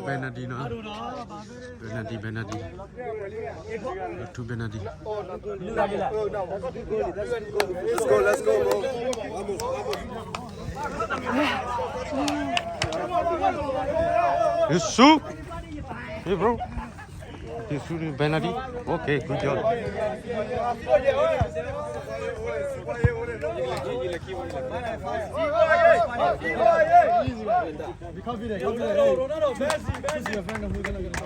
penalty no. Penalty. Two penalty. Let's go, bro. Yesu. Hey bro. Yesu penalty. Okay, good job. Be confident. Choose your friend who's gonna get it.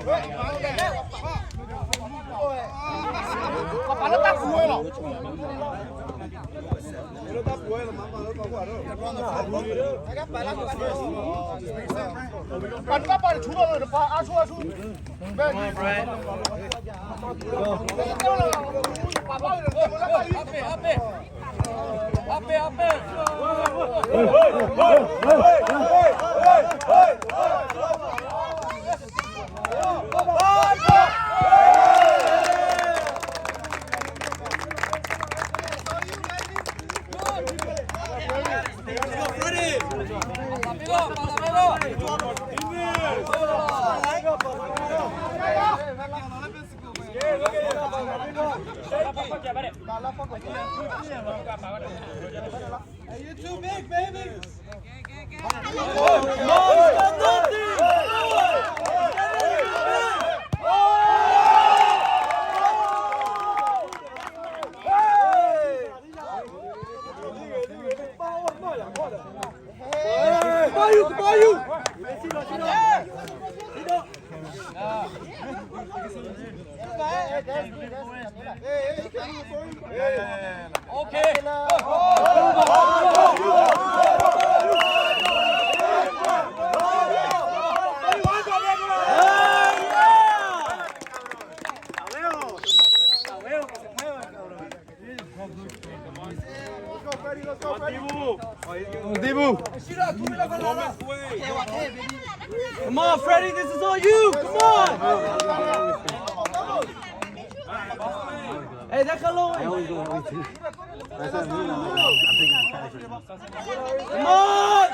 You're too big, baby. Come on, Freddie, this is all you. Come on. Hey, that's hello. Come on.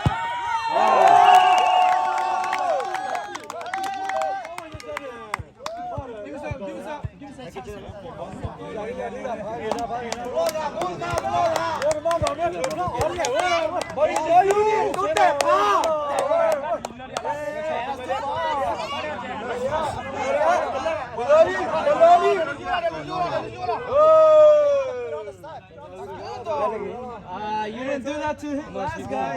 You didn't do that to him last guy.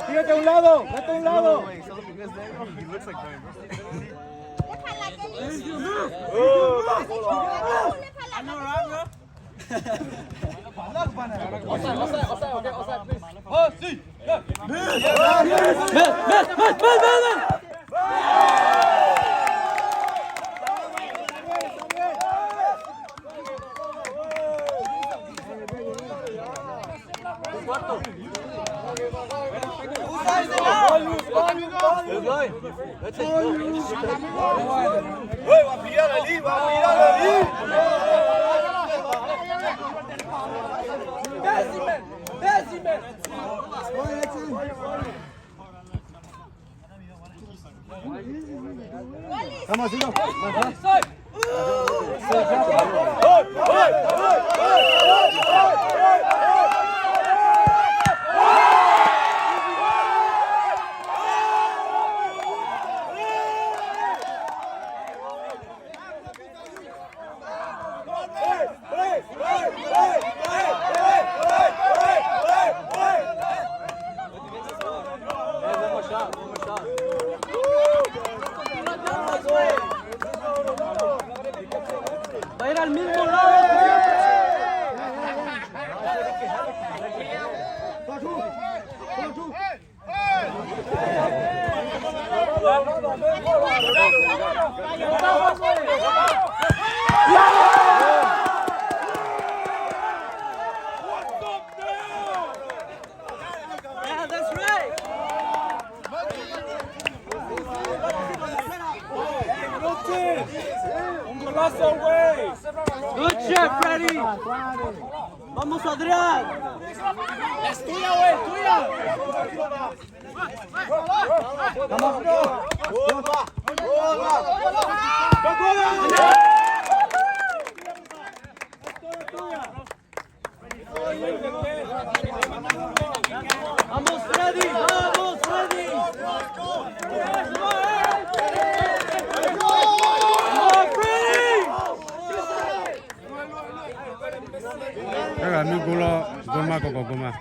Tírate a un lado, vete a un lado. Vamos, Silo. Va a ir al mismo lado. Yeah, that's right. Good shot, Freddy. Vamos, Adrián. Es tuya, güey, tuya. Vamos, bro. Vamos, Freddy. Vamos, Freddy. Cái là nước cola, goma coco goma.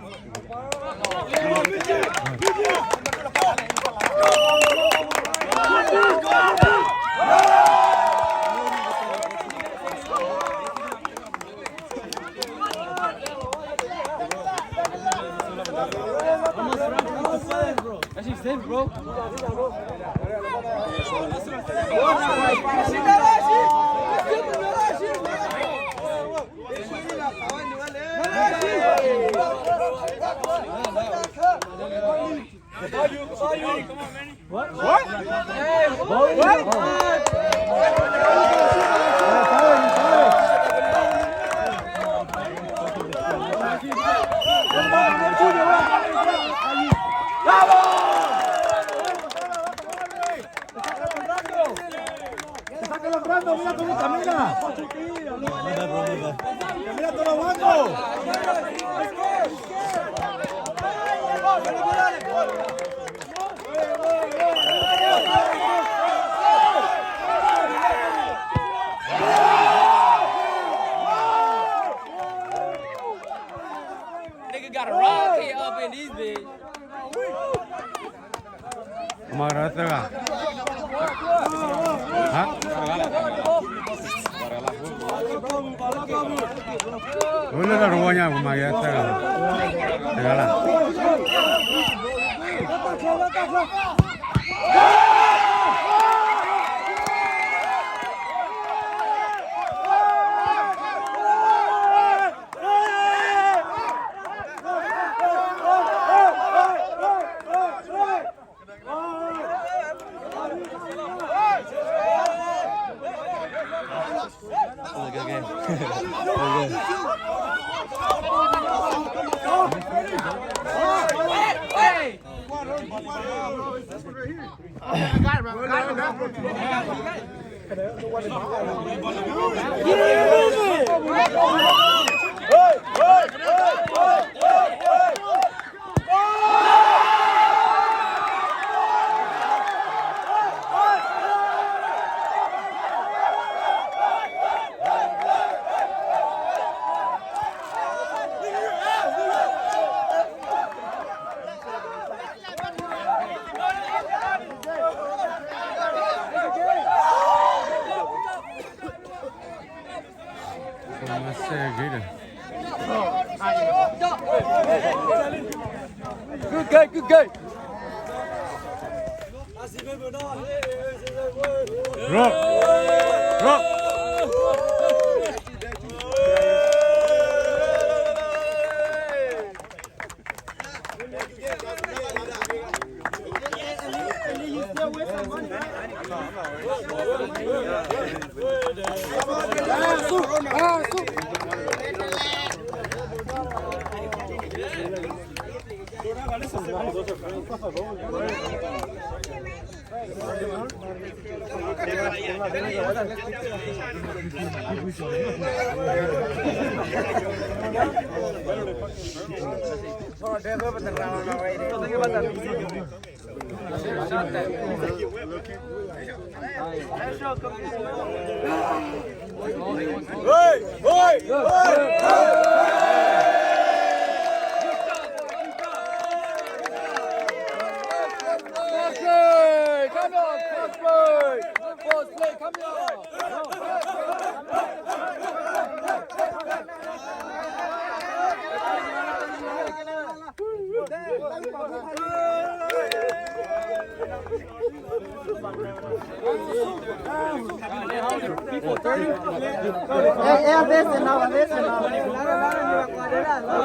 That's safe, bro. What? What? Hey, what? Mira cómo camina. Camina todo abajo. Nigga got a rocket up in these bitches. हमारा तगा हाँ बोले तो रुआnya हमारा तगा तगा Good guy, good guy. Rock, rock. We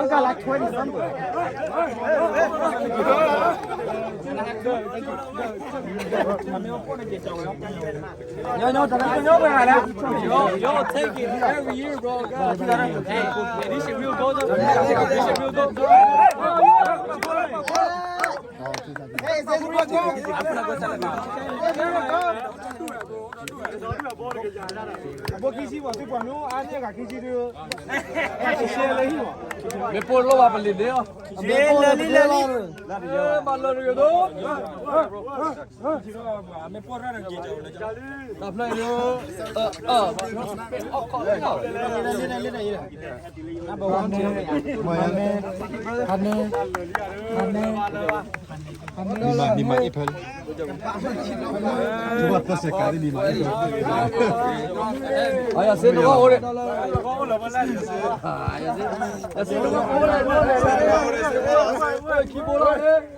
got like 20 something. Y'all take it every year, bro. God, hey, this shit real gold up. This shit real gold. Hey, is this Me por lo va a perder, ¿no? Malo de todo. Me por raro que yo. La play no. Lima ipel. Coba pas sekali lima ipel. Ay, hacer no va ore. Hacer no va ore. Ki bola ne?